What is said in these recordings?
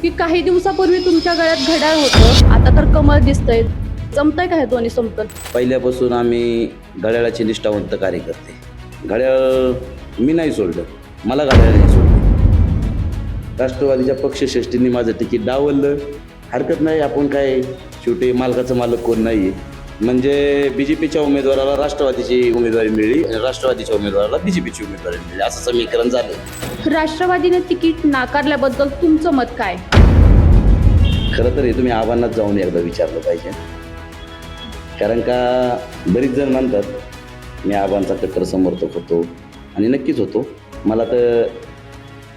की काही दिवसापूर्वी तुमच्या गळ्यात घड्याळ होतं, आता तर कमळ दिसतंय. जमतंय का हे दोन्ही समतोल? पहिल्यापासून आम्ही घड्याळाचे निष्ठावंत कार्यकर्ते. घड्याळ मी नाही सोडलं, मला घड्याळाने सोडलं. राष्ट्रवादीच्या पक्षश्रेष्ठींनी माझं तिकीट डावललं. हरकत नाही, आपण काय शेवटी मालकाचं मालक कोण नाही आहे. म्हणजे बी जे पीच्या उमेदवाराला राष्ट्रवादीची उमेदवारी मिळाली आणि राष्ट्रवादीच्या उमेदवाराला बी जे पीची उमेदवारी मिळाली, असं समीकरण झालं. राष्ट्रवादीने तिकीट नाकारल्याबद्दल तुमचं मत काय? खरं तर हे तुम्ही आव्हानात जाऊन एकदा विचारलं पाहिजे. कारण का बरीच जण म्हणतात मी आबांचा कट्टर समर्थक होतो आणि नक्कीच होतो. मला तर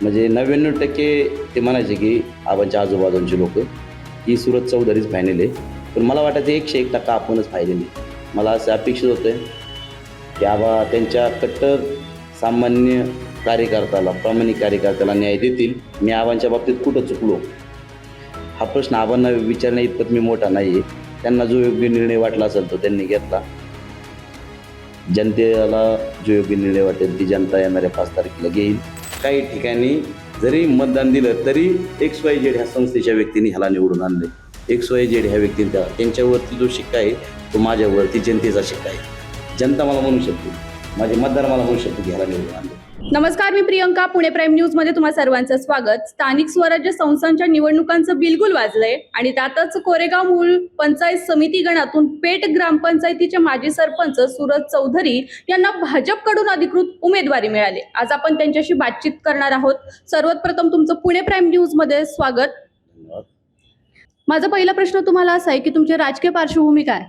म्हणजे 99% ते म्हणायचे की आबांच्या आजूबाजूंची लोक ही सुरत चौधरीच फायनल आहे. पण मला वाटायचं 101% आपणच फायनल आहे. मला असं अपेक्षित होतं की आबा त्यांच्या कट्टर सामान्य कार्यकर्त्याला, प्रामाणिक कार्यकर्त्याला न्याय देतील. मी आबांच्या बाबतीत कुठं चुकलो हा प्रश्न आबांना विचारण्या इतपत मी मोठा नाही आहे. त्यांना जो योग्य निर्णय वाटला असेल तो त्यांनी घेतला. जनतेला जो योग्य निर्णय वाटेल ती जनता येणाऱ्या 5 तारखेला घेईल. काही ठिकाणी जरी मतदान दिलं तरी XYZ ह्या संस्थेच्या व्यक्तींनी ह्याला निवडून आणले. XYZ ह्या व्यक्तींचा त्यांच्यावरती जो शिक्का आहे तो माझ्यावरती जनतेचा शिक्का आहे. जनता मला म्हणू शकते, माझे मतदार मला म्हणू शकते की ह्याला निवडून आणले. नमस्कार, मी प्रियंका, पुणे प्राईम न्यूज मध्ये तुम्हा सर्वांचं स्वागत. स्थानिक स्वराज्य संस्थांच्या निवडणुकांचं बिलगुल वाजलंय आणि त्यातच कोरेगाव मूळ पंचायत समिती गणातून पेठ ग्रामपंचायतीचे माजी सरपंच सूरज चौधरी यांना भाजपकडून अधिकृत उमेदवारी मिळाली. आज आपण त्यांच्याशी बातचीत करणार आहोत. सर्वप्रथम तुमचं पुणे प्राईम न्यूज मध्ये स्वागत. धन्यवाद. माझा पहिला प्रश्न तुम्हाला असा आहे की तुमची राजकीय पार्श्वभूमी काय?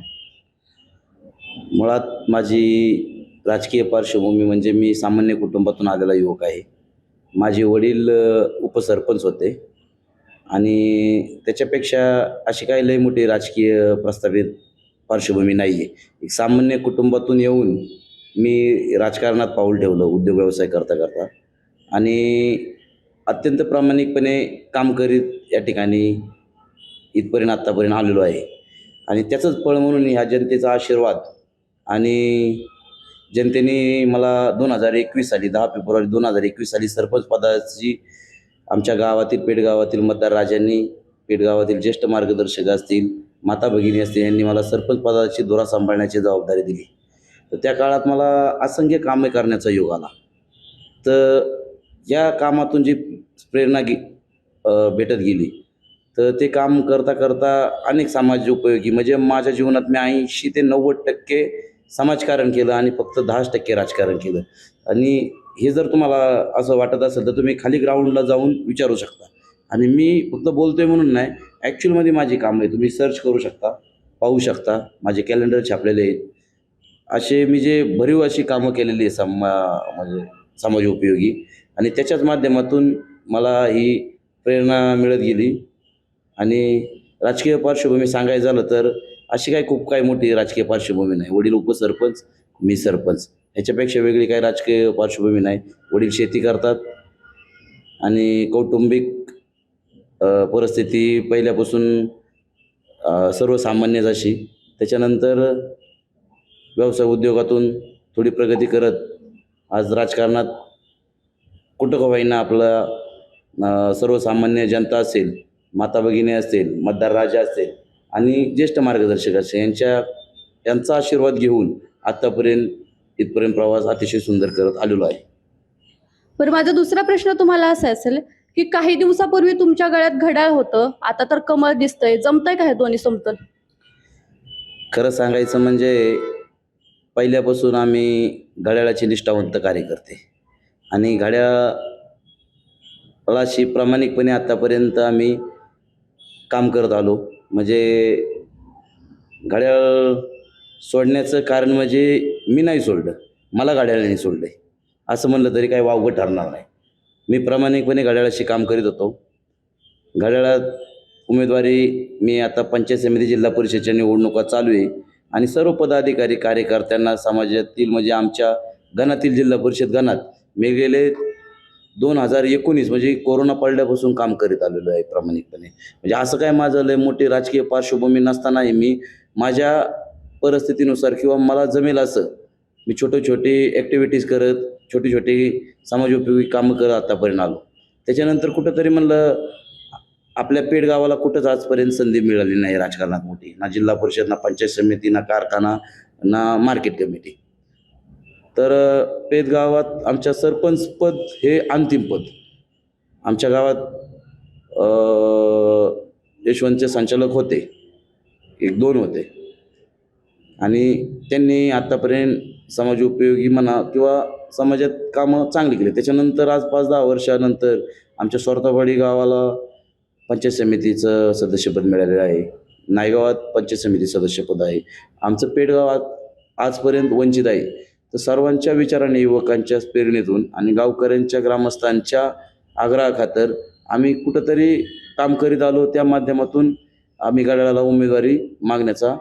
मुळात माझी राजकीय पार्श्वभूमी म्हणजे मी सामान्य कुटुंबातून आलेला युवक आहे. माझे वडील उपसरपंच होते आणि त्याच्यापेक्षा अशी काही लई मोठी राजकीय प्रस्थापित पार्श्वभूमी नाही आहे. एक सामान्य कुटुंबातून येऊन मी राजकारणात पाऊल ठेवलं उद्योग व्यवसाय करता करता आणि अत्यंत प्रामाणिकपणे काम करीत या ठिकाणी इथपर्यंत आत्तापर्यंत आलेलो आहे. आणि त्याचंच फळ म्हणून ह्या जनतेचा आशीर्वाद आणि जनतेने मला 2021 साली 10 फेब्रुवारी 2021 साली सरपंच पदाची आमच्या गावातील पेठ गावातील मतदार राजांनी, पेठ गावातील ज्येष्ठ मार्गदर्शक असतील, माता भगिनी असतील, यांनी मला सरपंच पदाची धुरा सांभाळण्याची जबाबदारी दिली. तर त्या काळात मला असंख्य कामे करण्याचा योग आला. तर या कामातून जी प्रेरणा भेटत गेली तर ते काम करता करता अनेक समाज उपयोगी म्हणजे माझ्या जीवनात मी 80 ते 90% समाजकारण केलं आणि फक्त 10% राजकारण केलं. आणि हे जर तुम्हाला असं वाटत असेल तर तुम्ही खाली ग्राउंडला जाऊन विचारू शकता. आणि मी फक्त बोलतोय म्हणून नाही, ॲक्च्युअलमध्ये माझी कामं आहे, तुम्ही सर्च करू शकता, पाहू शकता, माझे कॅलेंडर छापलेले आहेत. असे मी जे भरीव अशी कामं केलेली आहे म्हणजे समाज उपयोगी, आणि त्याच्याच माध्यमातून मला ही प्रेरणा मिळत गेली. आणि राजकीय पार्श्वभूमी सांगायचं झालं तर अशी काही खूप काही मोठी राजकीय पार्श्वभूमी नाही. वडील उपसरपंच, मी सरपंच, ह्याच्यापेक्षा वेगळी काही राजकीय पार्श्वभूमी नाही. वडील शेती करतात आणि कौटुंबिक परिस्थिती पहिल्यापासून सर्वसामान्यच अशी. त्याच्यानंतर व्यवसाय उद्योगातून थोडी प्रगती करत आज राजकारणात कुठं का होईना आपला सर्वसामान्य जनता असेल, माता भगिनी असतील, मतदार राजा असतील आणि ज्येष्ठ मार्गदर्शक असतील यांचा आशीर्वाद घेऊन आत्तापर्यंत इथपर्यंत प्रवास अतिशय सुंदर करत आलेलो आहे. बरं, माझा दुसरा प्रश्न तुम्हाला असा असेल की काही दिवसापूर्वी तुमच्या गळ्यात घड्याळ होतं, आता तर कमळ दिसतंय. जमतंय का हे दोन्ही समतोल? खरं सांगायचं म्हणजे पहिल्यापासून आम्ही घड्याळाचे निष्ठावंत कार्यकर्ते आणि घड्याळाशी प्रामाणिकपणे आत्तापर्यंत आम्ही काम करत आलो. म्हणजे घड्याळ सोडण्याचं कारण म्हणजे मी नाही सोडलं, मला घड्याळाने सोडलं आहे असं म्हणलं तरी काही वावगं ठरणार नाही. मी प्रामाणिकपणे घड्याळाशी काम करीत होतो. घड्याळात उमेदवारी मी आता पंचायत समिती जिल्हा परिषदेच्या निवडणुका चालू आहे आणि सर्व पदाधिकारी कार्यकर्त्यांना समाजातील म्हणजे आमच्या गणातील जिल्हा परिषद गणात मी गेले 2019 म्हणजे कोरोना पडल्यापासून काम करीत आलेलो आहे प्रामाणिकपणे. म्हणजे असं काय माझं लय मोठी राजकीय पार्श्वभूमी नसतानाही मी माझ्या परिस्थितीनुसार किंवा मला जमेल असं मी छोटी ॲक्टिव्हिटीज करत, छोटी समाजोपयोगी कामं करत आतापर्यंत आलो. त्याच्यानंतर कुठंतरी म्हणलं आपल्या पेठ गावाला कुठंच आजपर्यंत संधी मिळाली नाही राजकारणात मोठी, ना जिल्हा परिषद, ना पंचायत समिती, ना कारखाना, ना मार्केट कमिटी. तर पेठ गावात आमच्या सरपंच पद हे अंतिम पद. आमच्या गावात यशवंतचे संचालक होते, 1-2 होते आणि त्यांनी आत्तापर्यंत समाज उपयोगी म्हणा किंवा समाजात कामं चांगली केली. त्याच्यानंतर आज 5-10 वर्षानंतर आमच्या स्वरतावाडी गावाला पंचायत समितीचं सदस्यपद मिळालेलं आहे. नायगावात पंचायत समिती सदस्यपद आहे. आमचं पेठ गावात आजपर्यंत वंचित आहे. तर सर्वांच्या विचाराने, युवकांच्या प्रेरणेतून आणि गावकऱ्यांच्या, ग्रामस्थांच्या आग्रहाखातर आम्ही कुठंतरी काम करीत आलो. त्या माध्यमातून आम्ही गडाला उमेदवारी मागण्याचा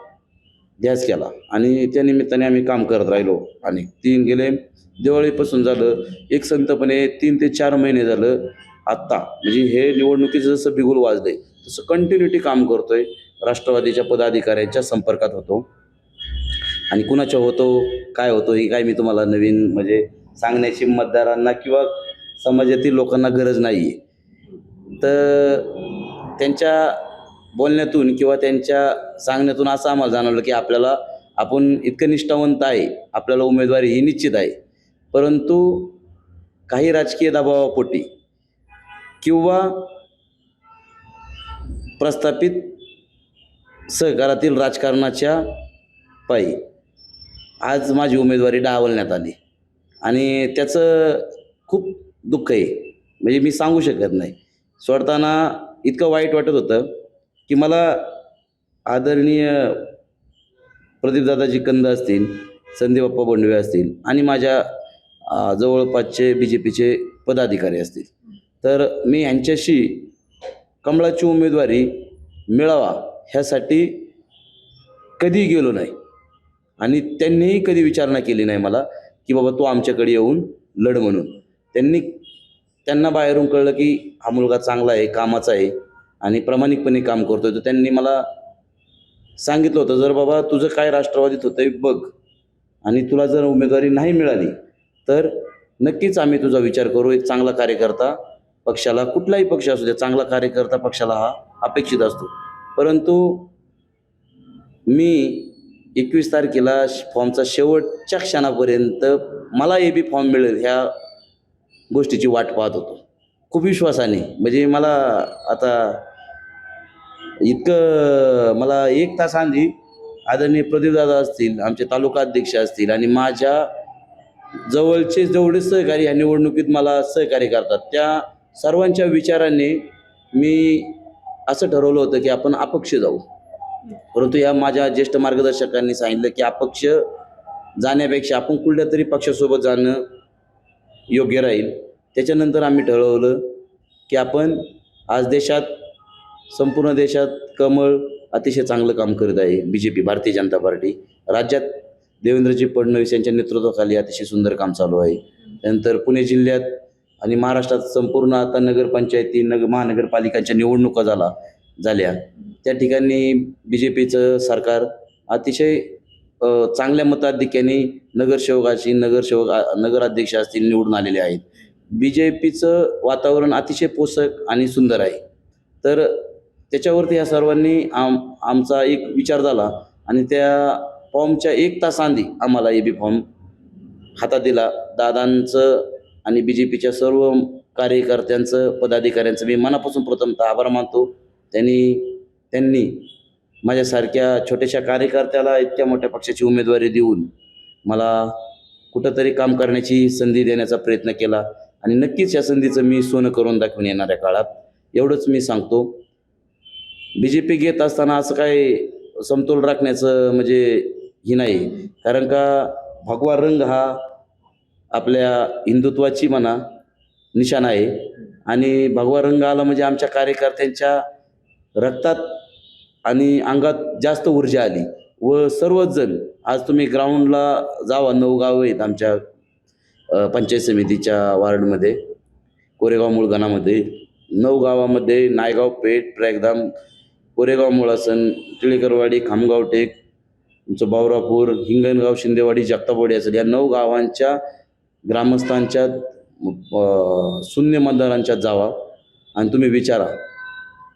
ध्यास केला आणि त्या निमित्ताने आम्ही काम करत राहिलो. आणि गेले दिवाळीपासून झालं एक संतपणे 3 ते 4 महिने झालं आत्ता, म्हणजे हे निवडणुकीचं जसं बिगुल वाजलंय तसं कंटिन्युटी काम करतोय. राष्ट्रवादीच्या पदाधिकाऱ्यांच्या संपर्कात होतो आणि कुणाच्या होतो, काय होतो, हे काय मी तुम्हाला नवीन म्हणजे सांगण्याची मतदारांना किंवा समाजातील लोकांना गरज नाही आहे. तर त्यांच्या बोलण्यातून किंवा त्यांच्या सांगण्यातून असं आम्हाला जाणवलं की आपण इतकं निष्ठावंत आहे, आपल्याला उमेदवारी ही निश्चित आहे, परंतु काही राजकीय दबावापोटी किंवा प्रस्थापित सहकारातील राजकारणाच्या पायी आज माझी उमेदवारी डावलण्यात आली आणि त्याचं खूप दुःख आहे. म्हणजे मी सांगू शकत नाही. सोडताना इतकं वाईट वाटत होतं की मला आदरणीय प्रदीपदादाजी कंद असतील, संदीप बोंडवे असतील आणि माझ्या जवळपासचे BJPचे पदाधिकारी असतील, तर मी यांच्याशी कमळाची उमेदवारी मिळावा ह्यासाठी कधी गेलो नाही आणि त्यांनीही कधी विचारणा केली नाही मला की बाबा तू आमच्याकडे येऊन लढ म्हणून. त्यांना बाहेरून कळलं की हा मुलगा चांगला आहे, कामाचा आहे आणि प्रामाणिकपणे काम करतोय. तर त्यांनी मला सांगितलं होतं, जर बाबा तुझं काय राष्ट्रवादीत होतंय बघ आणि तुला जर उमेदवारी नाही मिळाली तर नक्कीच आम्ही तुझा विचार करू. एक चांगला कार्यकर्ता पक्षाला, कुठलाही पक्ष असू द्या, चांगला कार्यकर्ता पक्षाला हा अपेक्षित असतो. परंतु मी 21 तारखेला फॉर्मचा शेवटच्या क्षणापर्यंत मला AB फॉर्म मिळेल ह्या गोष्टीची वाट पाहत होतो खूप विश्वासाने. म्हणजे मला आता इतकं मला 1 तास आधी आदरणीय प्रदीपदादा असतील, आमचे तालुका अध्यक्ष असतील आणि माझ्या जवळचे जेवढे सहकारी या निवडणुकीत मला सहकार्य करतात त्या सर्वांच्या विचाराने मी असं ठरवलं होतं की आपण अपक्ष जाऊ. परंतु या माझ्या ज्येष्ठ मार्गदर्शकांनी सांगितलं की अपक्ष जाण्यापेक्षा आपण कुठल्या तरी पक्षासोबत जाणं योग्य राहील. त्याच्यानंतर आम्ही ठरवलं की आपण आज संपूर्ण देशात कमळ अतिशय चांगलं काम करत आहे. BJP, भारतीय जनता पार्टी राज्यात देवेंद्रजी फडणवीस यांच्या नेतृत्वाखाली अतिशय सुंदर काम चालू आहे. त्यानंतर पुणे जिल्ह्यात आणि महाराष्ट्रात संपूर्ण आता नगरपंचायती, महानगरपालिकांच्या निवडणुका झाल्या. त्या ठिकाणी BJPचं सरकार अतिशय चांगल्या मताधिक्याने नगराध्यक्ष असतील निवडून आलेले आहेत. BJPचं वातावरण अतिशय पोषक आणि सुंदर आहे. तर त्याच्यावरती ह्या सर्वांनी आमचा एक विचार झाला आणि त्या फॉर्मच्या 1 तास आधी आम्हाला AB फॉर्म हातात दिला. दादांचं आणि BJPच्या सर्व कार्यकर्त्यांचं, पदाधिकाऱ्यांचं मी मनापासून प्रथमतः आभार मानतो. त्यांनी माझ्यासारख्या छोट्याशा कार्यकर्त्याला इतक्या मोठ्या पक्षाची उमेदवारी देऊन मला कुठंतरी काम करण्याची संधी देण्याचा प्रयत्न केला आणि नक्कीच या संधीचं मी सोनं करून दाखवून येणाऱ्या काळात. एवढंच मी सांगतो. BJP घेत असताना असं काय समतोल राखण्याचं म्हणजे ही नाही, कारण का भगवा रंग हा आपल्या हिंदुत्वाची निशाण आहे आणि भगवा रंग आला म्हणजे आमच्या कार्यकर्त्यांच्या रक्तात आणि अंगात जास्त ऊर्जा आली व सर्वच जण आज तुम्ही ग्राउंडला जावा. 9 गावं आहेत आमच्या पंचायत समितीच्या वार्डमध्ये, कोरेगाव मुळगणामध्ये. 9 गावामध्ये नायगाव, पेठ, प्रयागधाम, कोरेगाव, मुळासन, टिळेकरवाडी, खामगाव टेक, तुमचं बावरापूर, हिंगणगाव, शिंदेवाडी, जगतापवाडी असेल, या 9 गावांच्या ग्रामस्थांच्या शून्य मतदारांच्यात जावा आणि तुम्ही विचारा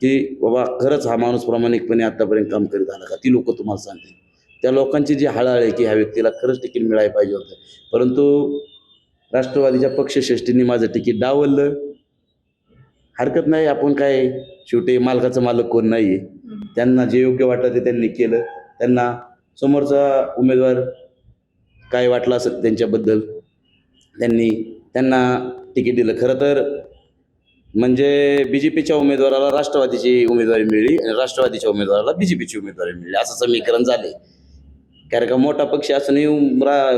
की बाबा खरंच हा माणूस प्रामाणिकपणे आतापर्यंत काम करीत आला का, ती लोक तुम्हाला सांगतील. त्या लोकांची जी हळहळ आहे की ह्या व्यक्तीला खरंच तिकीट मिळायला पाहिजे होतं, परंतु राष्ट्रवादीच्या पक्षश्रेष्ठींनी माझं तिकीट डावललं. हरकत नाही, आपण काय शेवटी मालकाचं मालक कोण नाही आहे. त्यांना जे योग्य वाटतं ते त्यांनी केलं. त्यांना समोरचा उमेदवार काय वाटलं असेल त्यांच्याबद्दल, त्यांना तिकीट दिलं. खरं तर म्हणजे BJPच्या उमेदवाराला राष्ट्रवादीची उमेदवारी मिळाली आणि राष्ट्रवादीच्या उमेदवाराला BJPची उमेदवारी मिळाली, असं समीकरण झाले. कारण का मोठा पक्ष असूनही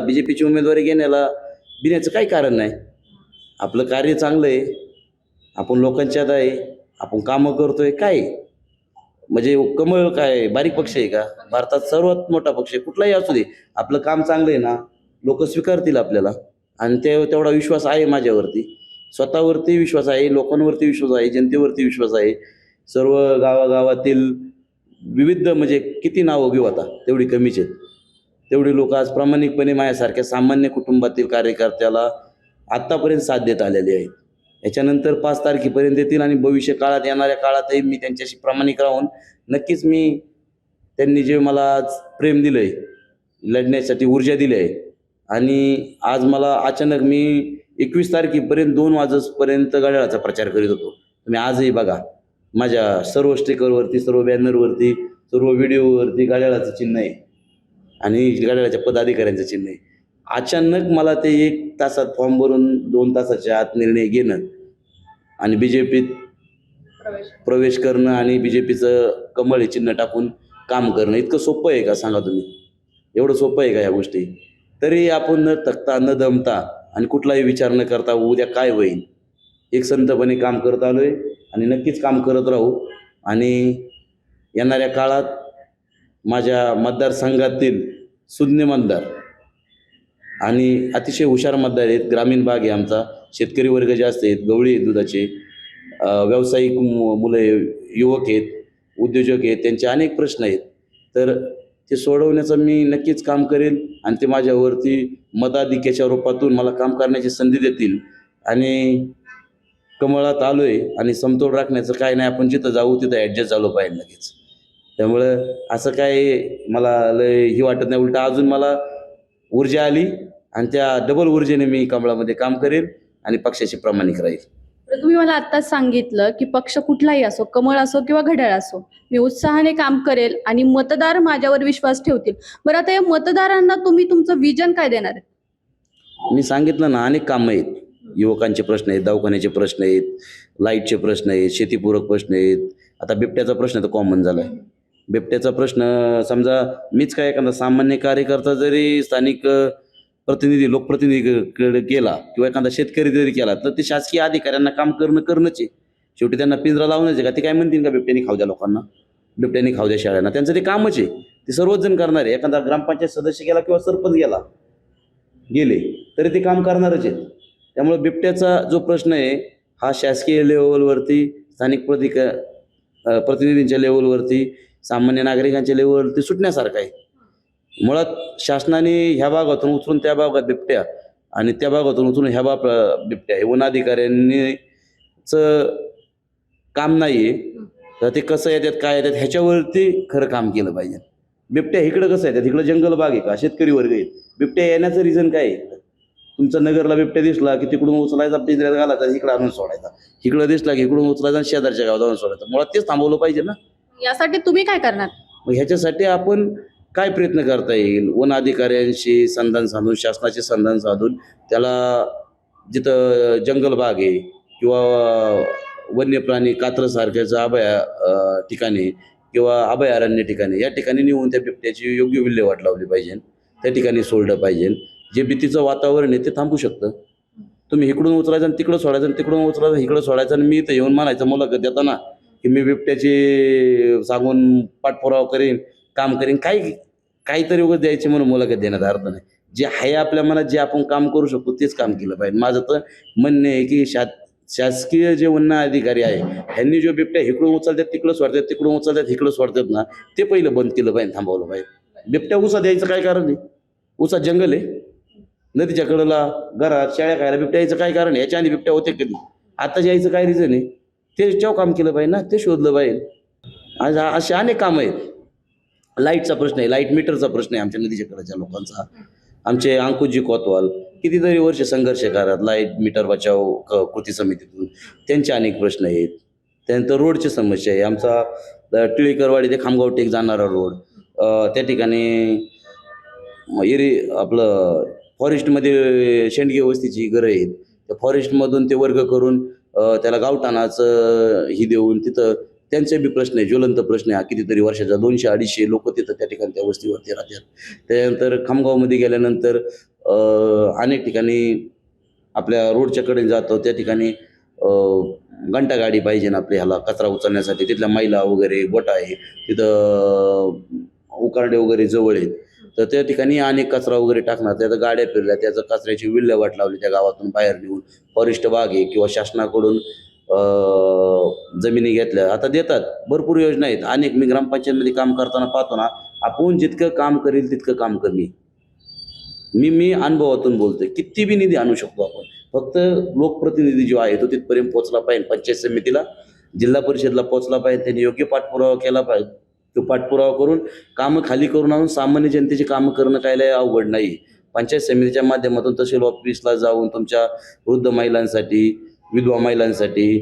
BJPची उमेदवारी घेण्याचं काही कारण नाही. आपलं कार्य चांगलं आहे, आपण लोकांच्यात आहे, आपण कामं करतोय. काय म्हणजे कमळ काय बारीक पक्ष आहे का? भारतात सर्वात मोठा पक्ष आहे, कुठलाही असू दे, आपलं काम चांगलं आहे ना, लोक स्वीकारतील आपल्याला. आणि तेवढा विश्वास आहे माझ्यावरती, स्वतःवरती विश्वास आहे, लोकांवरती विश्वास आहे, जनतेवरती विश्वास आहे. सर्व गावागावातील विविध म्हणजे किती नावं घेऊ आता, तेवढी कमीच आहेत. तेवढी लोक आज प्रामाणिकपणे माझ्यासारख्या सामान्य कुटुंबातील कार्यकर्त्याला आत्तापर्यंत साथ देत आलेली आहेत. याच्यानंतर 5 तारखेपर्यंत येतील आणि भविष्य काळात येणाऱ्या काळातही मी त्यांच्याशी प्रामाणिक राहून नक्कीच त्यांनी जे मला आज प्रेम दिलं आहे, लढण्यासाठी ऊर्जा दिली आहे. आणि आज मला अचानक मी 21 तारखेपर्यंत 2 वाजेपर्यंत घड्याळाचा प्रचार करीत होतो. तुम्ही आजही बघा, माझ्या सर्व स्टिकरवरती, सर्व बॅनरवरती, सर्व व्हिडिओवरती घड्याळाचं चिन्ह आहे आणि घड्याळाच्या पदाधिकाऱ्यांचं चिन्ह आहे. अचानक मला ते 1 तासात फॉर्म भरून 2 तासाच्या आत निर्णय घेणं आणि BJPत प्रवेश करणं आणि BJPचं कमळ हे चिन्ह टाकून काम करणं इतकं सोपं आहे का सांगा तुम्ही? एवढं सोपं आहे का ह्या गोष्टी? तरी आपण न थकता न दमता आणि कुठलाही विचार न करता उद्या काय होईल एक संतपणे काम करत आलोय आणि नक्कीच काम करत राहू. आणि येणाऱ्या काळात माझ्या मतदारसंघातील सुज्ञ मतदार आणि अतिशय हुशार मतदार आहेत. ग्रामीण भाग आहे आमचा, शेतकरी वर्ग जास्त आहेत, गवळी आहेत दुधाचे, व्यावसायिक मुलं युवक आहेत, उद्योजक आहेत, त्यांचे अनेक प्रश्न आहेत. तर ते सोडवण्याचं मी नक्कीच काम करेन आणि ते माझ्यावरती मताधिक्याच्या रूपातून मला काम करण्याची संधी देतील. आणि कमळात आलोय आणि समतोल राखण्याचं काय नाही, आपण जिथं जाऊ तिथं ॲडजस्ट झालो पाहिजे लगेच. त्यामुळं असं काय मला लय ही वाटत नाही, उलटा अजून मला ऊर्जा आली आणि त्या डबल ऊर्जेने मी कमळामध्ये काम करेन आणि पक्षाशी प्रामाणिक राहील. तर तुम्ही मला आत्ताच सांगितलं की पक्ष कुठलाही असो, कमळ असो किंवा घड्याळ असो, मी उत्साहाने काम करेल आणि मतदार माझ्यावर विश्वास ठेवतील. बरं, आता या मतदारांना तुम्ही तुमचं विजन काय देणार आहे? मी सांगितलं ना, अनेक कामं आहेत. युवकांचे प्रश्न आहेत, दवाखान्याचे प्रश्न आहेत, लाईटचे प्रश्न आहेत, शेतीपूरक प्रश्न आहेत. आता बिबट्याचा प्रश्न तर कॉमन झाला आहे. बिबट्याचा प्रश्न समजा मीच काय एखादा सामान्य कार्यकर्ता जरी स्थानिक प्रतिनिधी लोकप्रतिनिधीकडे केला किंवा एखादा शेतकरी जरी केला तर ते शासकीय अधिकाऱ्यांना काम करणंच आहे. शेवटी त्यांना पिंजरा लावणंच आहे का? ते काय म्हणतील का बिबट्याने खाऊ द्या लोकांना, बिबट्याने खाऊ द्या शाळांना? त्यांचं ते कामच आहे, ते सर्वच जण करणार आहे. एखादा ग्रामपंचायत सदस्य गेला किंवा सरपंच गेले तरी ते काम करणारच आहेत. त्यामुळे बिबट्याचा जो प्रश्न आहे हा शासकीय लेवलवरती, स्थानिक प्रतिनिधींच्या लेवलवरती, सामान्य नागरिकांच्या लेवलवरती सुटण्यासारखा आहे. मुळात शासनाने ह्या भागातून उचलून त्या भागात बिबट्या आणि त्या भागातून उचलून ह्या बिबट्या हे वन अधिकाऱ्यांनीच काम नाही आहे. तर ते कसं येतात काय येतात ह्याच्यावरती खरं काम केलं पाहिजे. बिबट्या इकडं कसं येतात, इकडं जंगल भाग आहे का, शेतकरी वर्ग आहे, बिबट्या येण्याचं रिझन काय आहे? तुमचा नगरला बिबट्या दिसला की तिकडून उचलायचा, पिंजऱ्यात घालायचा, इकडं आणून सोडायचा. इकडं दिसला की इकडून उचलायचा आणि शेजारच्या गावात आणून सोडायचा. मुळात तेच थांबवलं पाहिजे ना. यासाठी तुम्ही काय करणार? मग ह्याच्यासाठी आपण काय प्रयत्न करता येईल? वन अधिकाऱ्यांशी संधान साधून, शासनाचे संधान साधून, त्याला जिथं जंगल भाग आहे किंवा वन्य प्राणी कात्रसारख्याचं ठिकाणी किंवा अभयारण्य ठिकाणी, या ठिकाणी नेऊन त्या बिबट्याची योग्य विल्हेवाट लावली पाहिजे. त्या ठिकाणी सोडलं पाहिजे. जे भीतीचं वातावरण आहे ते थांबू शकतं. तुम्ही इकडून उचलायचं आणि तिकडं सोडायचं आणि तिकडून उचलायचं इकडं सोडायचं आणि मी इथं येऊन म्हणायचं मुलाखत देताना की मी बिबट्याची सांगून पाठपुरावा करेन, काम करेन, काहीतरी उगाच द्यायची म्हणून मुलाखत देण्यात अर्थ नाही. जे आहे आपल्या मनात, जे आपण काम करू शकतो तेच काम केलं पाहिजे. माझं तर म्हणणं आहे की शासकीय जे वन अधिकारी आहे ह्यांनी जो बिबट्या इकडून उचलतात तिकडं सोडतात, तिकडून उचलतात इकडं सोडतात ना, ते पहिलं बंद केलं पाहिजे, थांबवलं पाहिजे. बिबट्या उसा द्यायचं काय कारण आहे? उसा जंगल आहे, नदीच्या कडेला घरात शेळ्या खायला बिबट्या यायचं काय कारण आहे? याच्या आधी बिबट्या होते कधी? आता यायचं काय रिझन आहे? त्याच्यावर काम केलं पाहिजे ना, ते शोधलं पाहिजे. आज असे अनेक कामं आहेत. लाईटचा प्रश्न आहे, लाईट मीटरचा प्रश्न आहे आमच्या नदीच्या कडेच्या लोकांचा. आमचे अंकुशजी कोतवाल कितीतरी वर्ष संघर्ष करतात लाईट मीटर बचाव कृती समितीतून. त्यांचे अनेक प्रश्न आहेत. त्यानंतर रोडची समस्या आहे. आमचा टिळीकरवाडी ते खामगाव टेक जाणारा रोड, त्या ठिकाणी आपलं फॉरेस्टमध्ये शेंडगे वस्तीची घरं आहेत. त्या फॉरेस्टमधून ते वर्ग करून त्याला गावठाणाचं ही देऊन तिथं त्यांचे बी प्रश्न आहे, ज्वलंत प्रश्न आहे. हा कितीतरी वर्षाचा 200-250 लोक तिथं त्या ठिकाणी त्या वस्तीवरती राहतात. त्यानंतर खामगावमध्ये गेल्यानंतर अनेक ठिकाणी आपल्या रोडच्या कडे जातो त्या ठिकाणी घंटा गाडी पाहिजे ना आपल्या ह्याला कचरा उचलण्यासाठी. तिथल्या मैला वगैरे गोटा आहे, तिथं उकारडे वगैरे जवळ आहेत. तर त्या ठिकाणी अनेक कचरा वगैरे टाकणार, त्याचा गाड्या फिरल्या, त्याचं कचऱ्याची विल्हेवाट लावली त्या गावातून बाहेर नेऊन. फॉरेस्ट बाग आहे किंवा शासनाकडून जमिनी घेतल्या, आता देतात. भरपूर योजना आहेत अनेक. मी ग्रामपंचायतमध्ये काम करताना पाहतो ना, आपण जितकं काम करेल तितकं काम कमी. मी अनुभवातून बोलतोय. किती बी निधी आणू शकतो आपण, फक्त लोकप्रतिनिधी जो आहे तो तिथपर्यंत पोहोचला पाहिजे. पंचायत समितीला, जिल्हा परिषदला पोहोचला पाहिजे. त्यांनी योग्य पाठपुरावा केला पाहिजे. तो पाठपुरावा करून कामं खाली करून आणून सामान्य जनतेची कामं करणं काय लय अवघड नाही. पंचायत समितीच्या माध्यमातून तहसील ऑफिसला जाऊन तुमच्या वृद्ध महिलांसाठी, विधवा महिलांसाठी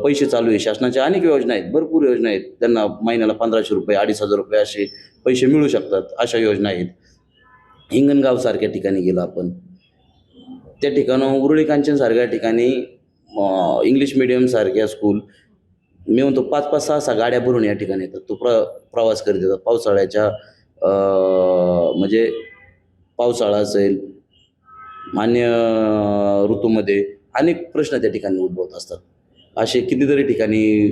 पैसे चालू आहे. शासनाच्या अनेक योजना आहेत, भरपूर योजना आहेत. त्यांना महिन्याला 1500 रुपये, 2500 रुपये असे पैसे मिळू शकतात. अशा योजना आहेत. हिंगणगाव सारख्या ठिकाणी गेलं आपण, त्या ठिकाणं उरुळी कांचन सारख्या ठिकाणी इंग्लिश मिडियम सारख्या स्कूल, मी म्हणतो 5-5, 6-6 गाड्या भरून या ठिकाणी येतात. तो प्रवास करत येतात. पावसाळ्याच्या म्हणजे पावसाळा असेल, मान्य ऋतूमध्ये अनेक प्रश्न त्या ठिकाणी उद्भवत असतात. असे कितीतरी ठिकाणी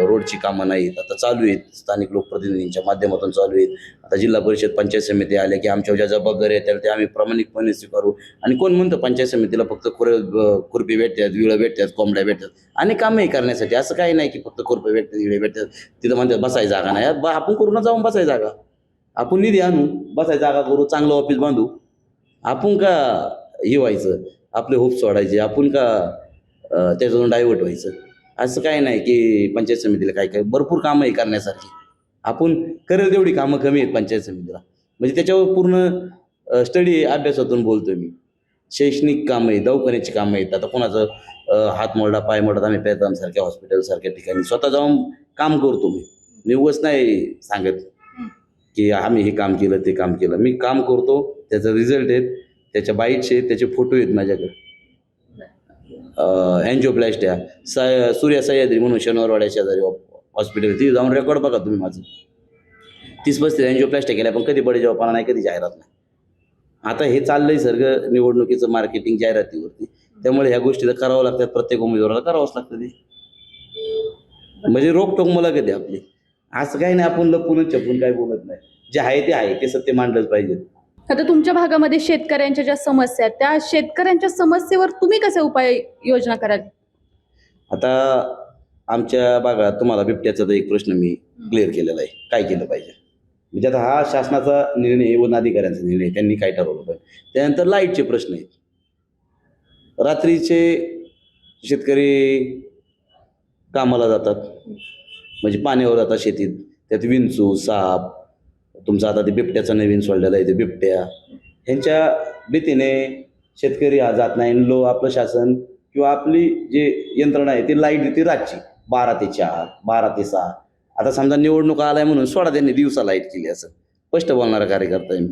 रोडची कामं नाहीत. आता चालू आहेत, स्थानिक लोकप्रतिनिधींच्या माध्यमातून चालू आहेत. आता जिल्हा परिषद पंचायत समिती आल्या की आमच्या ज्या जबाबदारी आहेत त्या ते आम्ही प्रामाणिकपणे स्वीकारू. आणि कोण म्हणतं पंचायत समितीला फक्त खुरपी भेटतात, विळं भेटतात, कोंबड्या भेटतात. अनेक कामंही करण्यासाठी. असं काही नाही की फक्त खुरपी भेटतात, विळे भेटतात. तिथं म्हणतात बसायची जागा नाही. आपण करून जाऊन बसायची जागा, आपण निधी आणू, बसायची जागा करू, चांगलं ऑफिस बांधू. आपण का हे व्हायचं, आपले होप सोडायचे, आपण का त्याच्यातून डायव्हर्ट व्हायचं. असं काही नाही की पंचायत समितीला काय काय भरपूर कामं आहे करण्यासारखी. आपण करेल तेवढी कामं कमी आहेत पंचायत समितीला. म्हणजे त्याच्यावर पूर्ण स्टडी अभ्यासातून बोलतोय मी. शैक्षणिक कामं आहेत, दवाखान्याची कामं आहेत. आता कोणाचं हात मोडला, पाय मोडला, आम्ही पेरदामसारख्या हॉस्पिटलसारख्या ठिकाणी स्वतः जाऊन काम करतो. मी उगाच नाही सांगत की आम्ही हे काम केलं ते काम केलं. मी काम करतो, त्याचा रिझल्ट आहेत, त्याच्या बाईट्स आहेत, त्याचे फोटो आहेत माझ्याकडे. अँजिओप्लास्टी सूर्या सह्याद्री म्हणून शनिवारवाड्या शेजारी हॉस्पिटल, ती जाऊन रेकॉर्ड बघा तुम्ही माझं. 30-35 अँजिओप्लास्टी केल्या, पण कधी बडे जवापाना नाही, कधी जाहिरात नाही. आता हे चाललंय सगळं निवडणुकीचं मार्केटिंग जाहिरातीवरती. त्यामुळे ह्या गोष्टी तर करावं लागतात, प्रत्येक उमेदवाराला करावंच लागतं ते. म्हणजे रोकटोक मुलाखत आहे आपली. असं काही नाही आपण लपून छपून काय बोलत नाही. जे आहे ते आहे, ते सत्य मांडलंच पाहिजे. आता तुमच्या भागामध्ये शेतकऱ्यांच्या ज्या समस्या आहेत, त्या शेतकऱ्यांच्या समस्येवर तुम्ही कसे उपाय योजना कराल? आता आमच्या भागात तुम्हाला बिबट्याचा तर एक प्रश्न मी क्लिअर केलेला आहे, काय केलं पाहिजे. म्हणजे आता हा शासनाचा निर्णय, वन अधिकाऱ्यांचा निर्णय, त्यांनी काय ठरवलं पाहिजे. त्यानंतर लाईटचे प्रश्न आहेत. रात्रीचे शेतकरी कामाला जातात, म्हणजे पाण्यावर जातात शेतीत, त्यात विंचू, साप, तुमचा आता ते बिबट्याचा नवीन सोडलेला आहे ते बिबट्या, ह्यांच्या भीतीने शेतकरी हा जात नाही. आपलं शासन किंवा आपली जे यंत्रणा आहे ती लाईट देते रातची 12 ते 4, 12 ते 6. आता समजा निवडणूक आलाय म्हणून सोडा, त्यांनी दिवसा लाईट केली. असं स्पष्ट बोलणारा कार्यकर्ता आहे,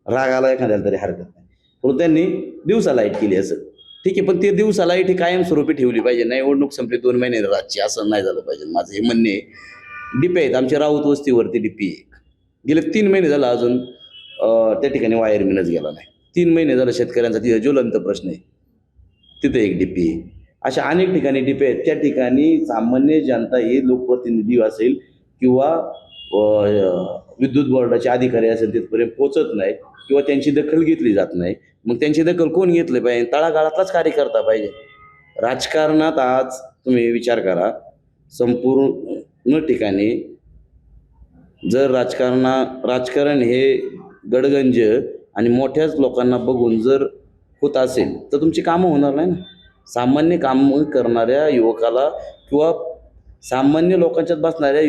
राग आला एखाद्याला तरी हरकत नाही, म्हणून त्यांनी दिवसा लाईट केली. असं ठीक आहे, पण ते दिवसा लाईट ही कायमस्वरूपी ठेवली पाहिजे. निवडणूक संपली 2 महिने रातची, असं नाही झालं पाहिजे. माझं हे म्हणणे आहे. डिपे आहेत आमच्या राऊत वस्तीवरती, डिपी आहे. गेले 3 महिने झालं अजून त्या ठिकाणी वायरमॅनच गेला नाही. 3 महिने झालं शेतकऱ्यांचा तिथे ज्वलंत प्रश्न आहे, तिथे एक डिपी आहे. अशा अनेक ठिकाणी डिपे आहेत. त्या ठिकाणी सामान्य जनता ही लोकप्रतिनिधी असेल किंवा विद्युत बोर्डाचे अधिकारी असेल तिथपर्यंत पोहोचत नाही किंवा त्यांची दखल घेतली जात नाही. मग त्यांची दखल कोण घेतली पाहिजे? तळागाळातलाच कार्यकर्ता पाहिजे. राजकारणात आज तुम्ही विचार करा, संपूर्ण ठिकाणी जर राजकारण हे गडगंज आणि मोठ्याच लोकांना बघून जर होत असेल तर तुमची कामं होणार नाही ना. सामान्य काम करणाऱ्या युवकाला किंवा सामान्य लोकांच्यात बसणाऱ्या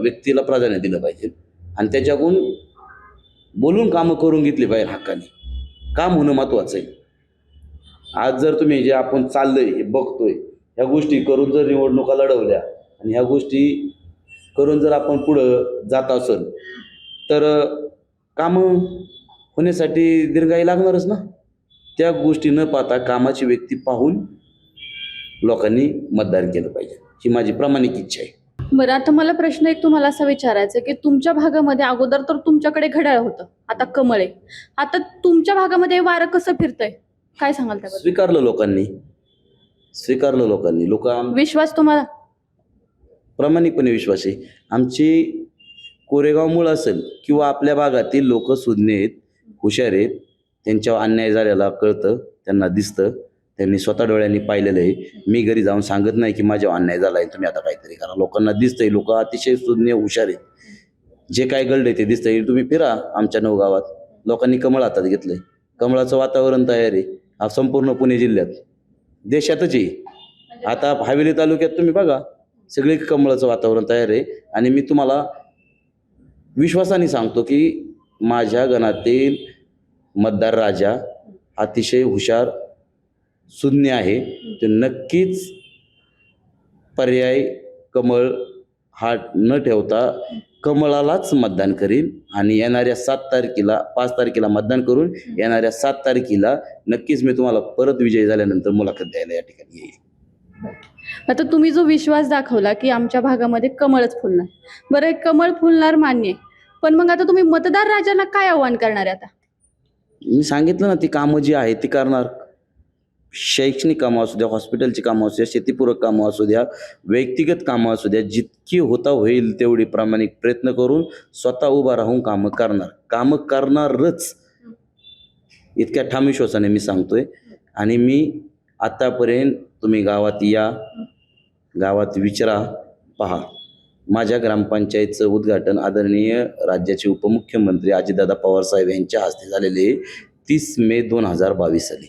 व्यक्तीला प्राधान्य दिलं पाहिजे आणि त्याच्याकडून बोलून कामं करून घेतली पाहिजे हक्काने. काम होणं महत्त्वाचं आहे. आज जर तुम्ही जे आपण चाललंय हे बघतोय ह्या गोष्टी करून जर निवडणुका लढवल्या आणि ह्या गोष्टी करून जर आपण पुढं जात असेल तर कामं होण्यासाठी दीर्घाई लागणारच ना. त्या गोष्टी न पाहता कामाची व्यक्ती पाहून लोकांनी मतदान केलं पाहिजे ही माझी प्रामाणिक इच्छा आहे. बरं, आता मला प्रश्न एक तुम्हाला असा विचारायचा आहे की तुमच्या भागामध्ये अगोदर तर तुमच्याकडे घड्याळ होतं, आता कमळ आहे. आता तुमच्या भागामध्ये वारं कसं फिरतंय, काय सांगाल त्याबद्दल? स्वीकारलं लोकांनी. लोक विश्वास तुम्हाला? प्रामाणिकपणे विश्वास आहे. आमची कोरेगाव मूळ असेल किंवा आपल्या भागातील लोक सुज्ञ आहेत, हुशार आहेत, त्यांच्यावर अन्याय झालेला कळतं, त्यांना दिसतं, त्यांनी स्वतः डोळ्यांनी पाहिलेलं आहे. मी घरी जाऊन सांगत नाही की माझ्यावर अन्याय झाला आहे, तुम्ही आता काहीतरी करा. लोकांना दिसतंय, लोक अतिशय सुज्ञ हुशार आहेत, जे काय घडलंय ते दिसतंय. तुम्ही फिरा आमच्या 9 गावात, लोकांनी कमळ हातात घेतलंय. कमळाचं वातावरण तयार आहे. हा संपूर्ण पुणे जिल्ह्यात, देशातच आहे. आता हवेली तालुक्यात तुम्ही बघा, सगळे कमळाचं वातावरण तयार आहे. आणि मी तुम्हाला विश्वासाने सांगतो की माझ्या गणातील मतदार राजा अतिशय हुशार सुज्ञ आहे. ते नक्कीच पर्याय कमळ हा न ठेवता कमळालाच मतदान करीन आणि येणाऱ्या 5 तारखेला मतदान करून येणाऱ्या 7 तारखेला नक्कीच मी तुम्हाला परत विजयी झाल्यानंतर मुलाखत द्यायला या ठिकाणी येईल. आता तुम्ही जो विश्वास दाखवला की आमच्या भागामध्ये कमळच फुलणार, बरं हे कमळ फुलणार मान्य आहे, पण मग आता तुम्ही मतदार राजांना काय आव्हान करणार आहे? आता मी सांगितलं ना, ती कामं जी आहेत ती करणार. शैक्षणिक कामं असू द्या, हॉस्पिटलची कामं असू द्या, शेतीपूरक कामं असू द्या, व्यक्तिगत कामं असू द्या, जितकी होता होईल तेवढी प्रामाणिक प्रयत्न करून स्वतः उभा राहून कामं करणारच. इतक्या ठाम विश्वासाने मी सांगतोय. आणि मी आतापर्यंत, तुम्ही गावात या, गावात विचारा, पहा, माझ्या ग्रामपंचायतचं उद्घाटन आदरणीय राज्याचे उपमुख्यमंत्री अजितदादा पवार साहेब यांच्या हस्ते झालेले 30 मे 2022 साली.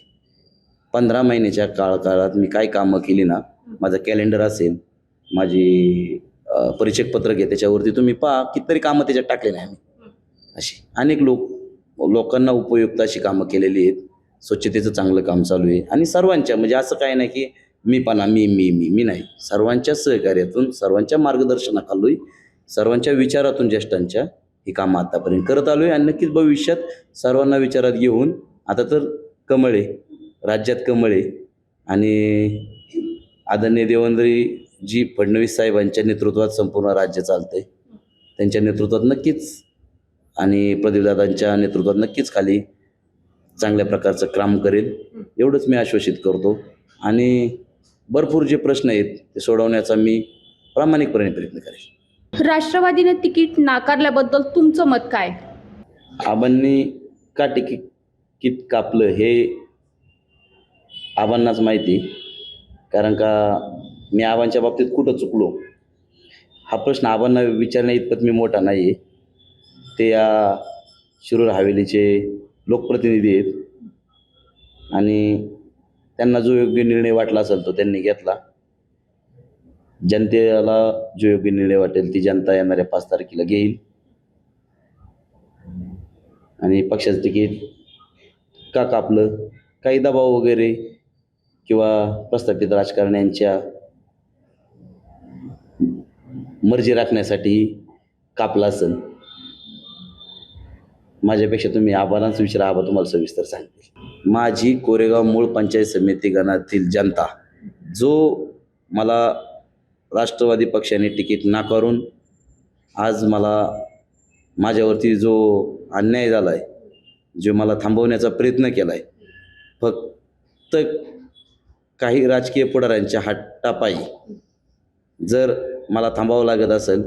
15 महिन्याच्या काळात मी काय कामं केली ना, माझं कॅलेंडर असेल, माझी परिचयपत्रक आहे, त्याच्यावरती तुम्ही पहा कितीतरी कामं त्याच्यात टाकले नाही आम्ही. अशी अनेक लोकांना उपयुक्त अशी कामं केलेली आहेत. स्वच्छतेचं चांगलं काम चालू आहे आणि सर्वांच्या, म्हणजे असं काही नाही की मी नाही, सर्वांच्या सहकार्यातून, सर्वांच्या मार्गदर्शनाखाली, सर्वांच्या विचारातून, ज्येष्ठांच्या ही कामं आतापर्यंत करत आलो आहे. आणि नक्कीच भविष्यात सर्वांना विचारात घेऊन, आता तर कमळ आहे, राज्यात कमळ आहे आणि आदरणीय देवेंद्रजी फडणवीस साहेबांच्या नेतृत्वात संपूर्ण राज्य चालतंय. त्यांच्या नेतृत्वात नक्कीच आणि प्रदीपदादांच्या नेतृत्वात नक्कीच खाली चांगल्या प्रकारचं काम करेल, एवढंच मी आश्वासित करतो. आणि भरपूर जे प्रश्न आहेत ते सोडवण्याचा मी प्रामाणिकपणे प्रयत्न करेन. राष्ट्रवादीने तिकीट नाकारल्याबद्दल तुमचं मत काय? आबांनी का तिकीट कापलं हे आबांनाच माहिती, कारण का मी आबांच्या बाबतीत कुठं चुकलो हा प्रश्न आबांना विचारण्या इतपत मी मोठा नाही आहे. ते या शिरूर हवेलीचे लोकप्रतिनिधी आहेत आणि त्यांना जो योग्य निर्णय वाटला असेल तो त्यांनी घेतला. जनतेला जो योग्य निर्णय वाटेल ती जनता येणाऱ्या 5 तारखेला घेईल. आणि पक्षाचं तिकीट का कापलं, काही दबाव वगैरे किंवा प्रस्थापित राजकारण्यांच्या मर्जी राखण्यासाठी कापला असेल, माझ्यापेक्षा तुम्ही आबांनाच विचारा, आबा तुम्हाला सविस्तर सांगतील. माझी कोरेगाव मूळ पंचायत समिती गणातील जनता, जो मला राष्ट्रवादी पक्षाने तिकीट नाकारून आज माझ्यावरती जो अन्याय झाला आहे, जो मला थांबवण्याचा प्रयत्न केला आहे, फक्त काही राजकीय पुढाऱ्यांच्या हट्टापायी जर मला थांबावं लागत असेल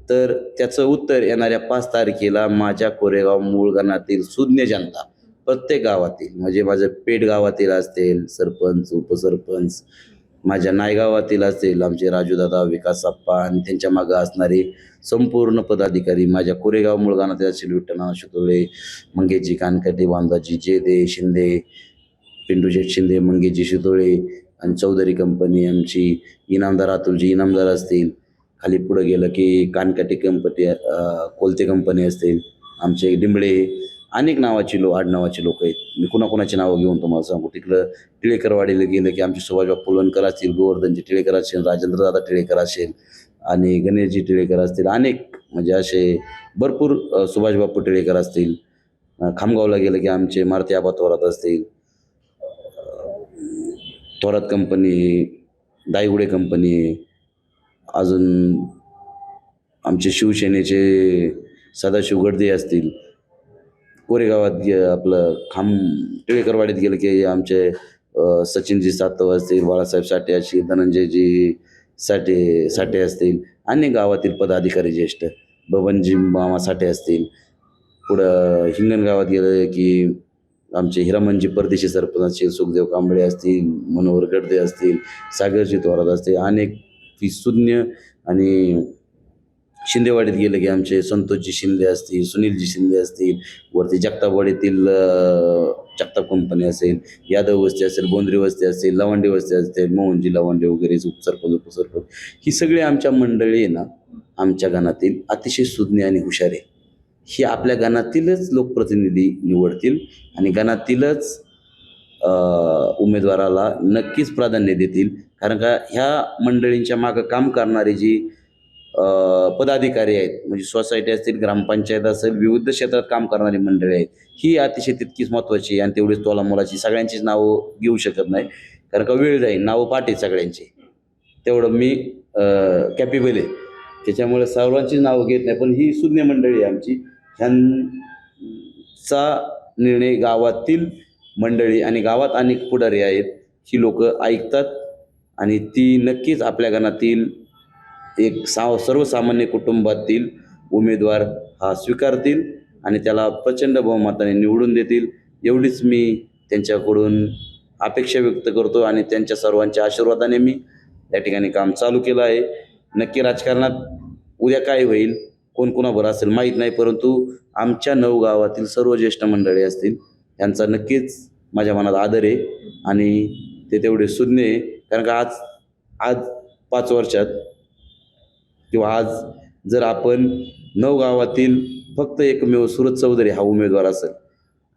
तर त्याचं उत्तर येणाऱ्या 5 तारखेला माझ्या कोरेगाव मूळ गणातील सुज्ञ जनता, प्रत्येक गावातील, म्हणजे माझं पेठ गावातील असतील सरपंच, उपसरपंच, माझ्या नायगावातील असतील आमचे राजूदादा, विकासप्पा आणि त्यांच्या मागं असणारे संपूर्ण पदाधिकारी, माझ्या कोरेगाव मूळ गणातील असतील विठ्ठलनाथ शितोळे, मंगेशजी कानकाटे, वामदाजी जेदे शिंदे, पिंटू शिंदे, मंगेशजी शितोळे आणि चौधरी कंपनी आमची, इनामदार अतुलजी इनामदार असतील, खाली पुढं गेलं की कानकाटी कंपनी, कोलते कंपनी असतील, आमचे डिंबळे, अनेक आडनावाची लोक आहेत. मी कुणाकुणाची नावं घेऊन तुम्हाला सांगू. तिकडं टिळेकरवाडीला गेलं की आमचे सुभाषबाबू पुलणकर असतील, गोवर्धनजी टिळेकर असतील, राजेंद्रदादा टिळेकर असेल आणि गणेशजी टिळेकर असतील, अनेक म्हणजे असे भरपूर सुभाषबापू टिळेकर असतील. खामगावला गेलं की आमचे मारुती आबा थोरात असतील, थोरात कंपनी, दाईगुडे कंपनी, अजून आमचे शिवसेनेचे सदाशिव गडदे असतील. कोरेगावात आपलं टिळेकरवाडीत गेलं की आमचे सचिनजी सातव असतील, बाळासाहेब साठे असतील, धनंजयजी साठे असतील, अनेक गावातील पदाधिकारी ज्येष्ठ, बबनजी मामा साठे असतील. पुढं हिंगणगावात गेलं की आमचे हिरामनजी परदेशी सरपंच असतील, सुखदेव कांबळे असतील, मनोहर गडदे असतील, सागरजी थोरात असतील, अनेक सुज्ञ. आणि शिंदेवाडीत गेलं की आमचे संतोषजी शिंदे असतील, सुनीलजी शिंदे असतील, वरती जगतापवाडीतील जगताप कंपनी असेल, यादव वस्ती असेल, बोंद्री वस्ती असेल, लवंडे वस्ती असतील, मोहनजी लवंडे वगैरे उपसरपंच, ही सगळी आमच्या मंडळी आहे ना, आमच्या गणातील अतिशय सुज्ञ आणि हुशार आहे. ही आपल्या गणातीलच लोकप्रतिनिधी निवडतील आणि गणातीलच उमेदवाराला नक्कीच प्राधान्य देतील. कारण का ह्या मंडळींच्या मागं काम करणारी जी पदाधिकारी आहेत, म्हणजे सोसायटी असतील, ग्रामपंचायत असेल, विविध क्षेत्रात काम करणारी मंडळी आहेत, ही अतिशय तितकीच महत्त्वाची आणि तेवढीच तोलामोलाची. सगळ्यांचीच नावं घेऊ शकत नाही कारण का वेळ जाईल, नावं पाठ आहेत सगळ्यांची, तेवढं मी कॅपेबल आहे, त्याच्यामुळे सर्वांची नावं घेत नाही. पण ही सुज्ञ मंडळी आहे आमची. ह्यांचा निर्णय गावातील मंडळी आणि गावात अनेक पुढारी आहेत, ही लोक ऐकतात आणि ती नक्कीच आपल्या गणातील एक सर्वसामान्य कुटुंबातील उमेदवार हा स्वीकारतील आणि त्याला प्रचंड बहुमताने निवडून देतील, एवढीच मी त्यांच्याकडून अपेक्षा व्यक्त करतो. आणि त्यांच्या सर्वांच्या आशीर्वादाने मी या ठिकाणी काम चालू केलं आहे. नक्की राजकारणात उद्या काय होईल, कोण कोणाबरोबर असेल माहीत नाही, परंतु आमच्या 9 गावातील सर्व ज्येष्ठ मंडळी असतील यांचा नक्कीच माझ्या मनात आदर आहे आणि ते तेवढे सुज्ञ आहे. कारण का आज 5 वर्षात किंवा आज जर आपण 9 गावातील फक्त एकमेव सुरत चौधरी हा उमेदवार असेल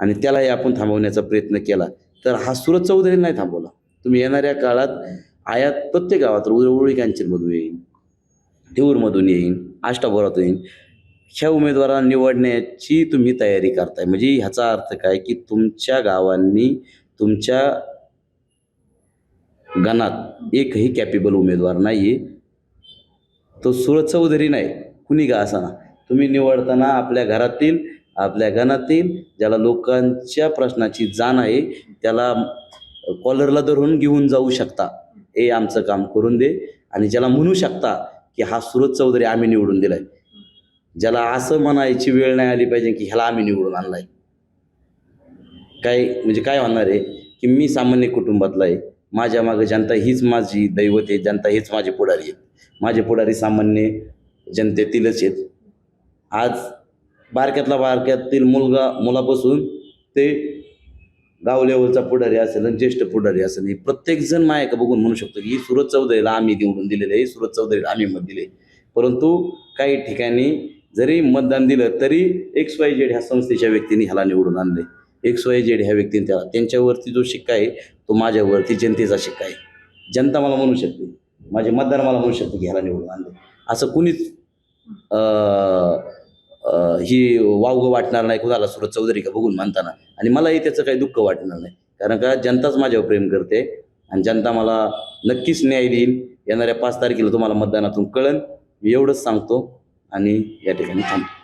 आणि त्यालाही आपण थांबवण्याचा प्रयत्न केला, तर हा सुरत चौधरी नाही थांबवला. तुम्ही येणाऱ्या काळात आयात प्रत्येक गावात उरळी कॅन्चरमधून येईल, ठेऊरमधून येईल, आष्टाभोरातून येईल. ह्या उमेदवारांना निवडण्याची तुम्ही तयारी करताय, म्हणजे ह्याचा अर्थ काय की तुमच्या गावांनी तुमच्या गणात एकही कॅपेबल उमेदवार नाही आहे. तो सुरत चौधरी नाही, कुणी का असा ना, तुम्ही निवडताना आपल्या घरातील, आपल्या गणातील ज्याला लोकांच्या प्रश्नाची जाण आहे त्याला कॉलरला धरून घेऊन जाऊ शकता, हे आमचं काम करून दे. आणि ज्याला म्हणू शकता की हा सुरत चौधरी आम्ही निवडून दिलाय, ज्याला असं म्हणायची वेळ नाही आली पाहिजे की ह्याला आम्ही निवडून आणलाय. म्हणजे काय होणार आहे की मी सामान्य कुटुंबातला आहे, माझ्या मागं जनता हीच माझी दैवत आहे, जनता हीच माझे पुढारी आहेत. माझे पुढारी सामान्य जनतेतीलच आहेत. आज बारक्यातील मुलापासून ते गाव लेवलचा पुढारी असेल आणि ज्येष्ठ पुढारी असेल, हे प्रत्येकजण मायका बघून म्हणू शकतो की सुरत चौधरीला आम्ही निवडून दिलेलं आहे, सुरत चौधरीला आम्ही मत दिले. परंतु काही ठिकाणी जरी मतदान दिलं तरी XYZ ह्या संस्थेच्या व्यक्तींनी ह्याला निवडून आणले, XYZ ह्या व्यक्तीने त्यांच्यावरती जो शिक्का आहे तो माझ्यावरती जनतेचा शिक्का आहे. जनता मला म्हणू शकते, माझे मतदार मला म्हणू शकते की ह्याला निवडून आणले. असं कुणीच ही वावगं वाटणार नाही कुणाला सुरत चौधरी का बघून म्हणताना, आणि मलाही त्याचं काही दुःख वाटणार नाही. कारण का जनताच माझ्यावर प्रेम करते आणि जनता मला नक्कीच न्याय देईल. येणाऱ्या 5 तारखेला तुम्हाला मतदानातून कळेल. मी एवढंच सांगतो आणि या ठिकाणी थांबतो.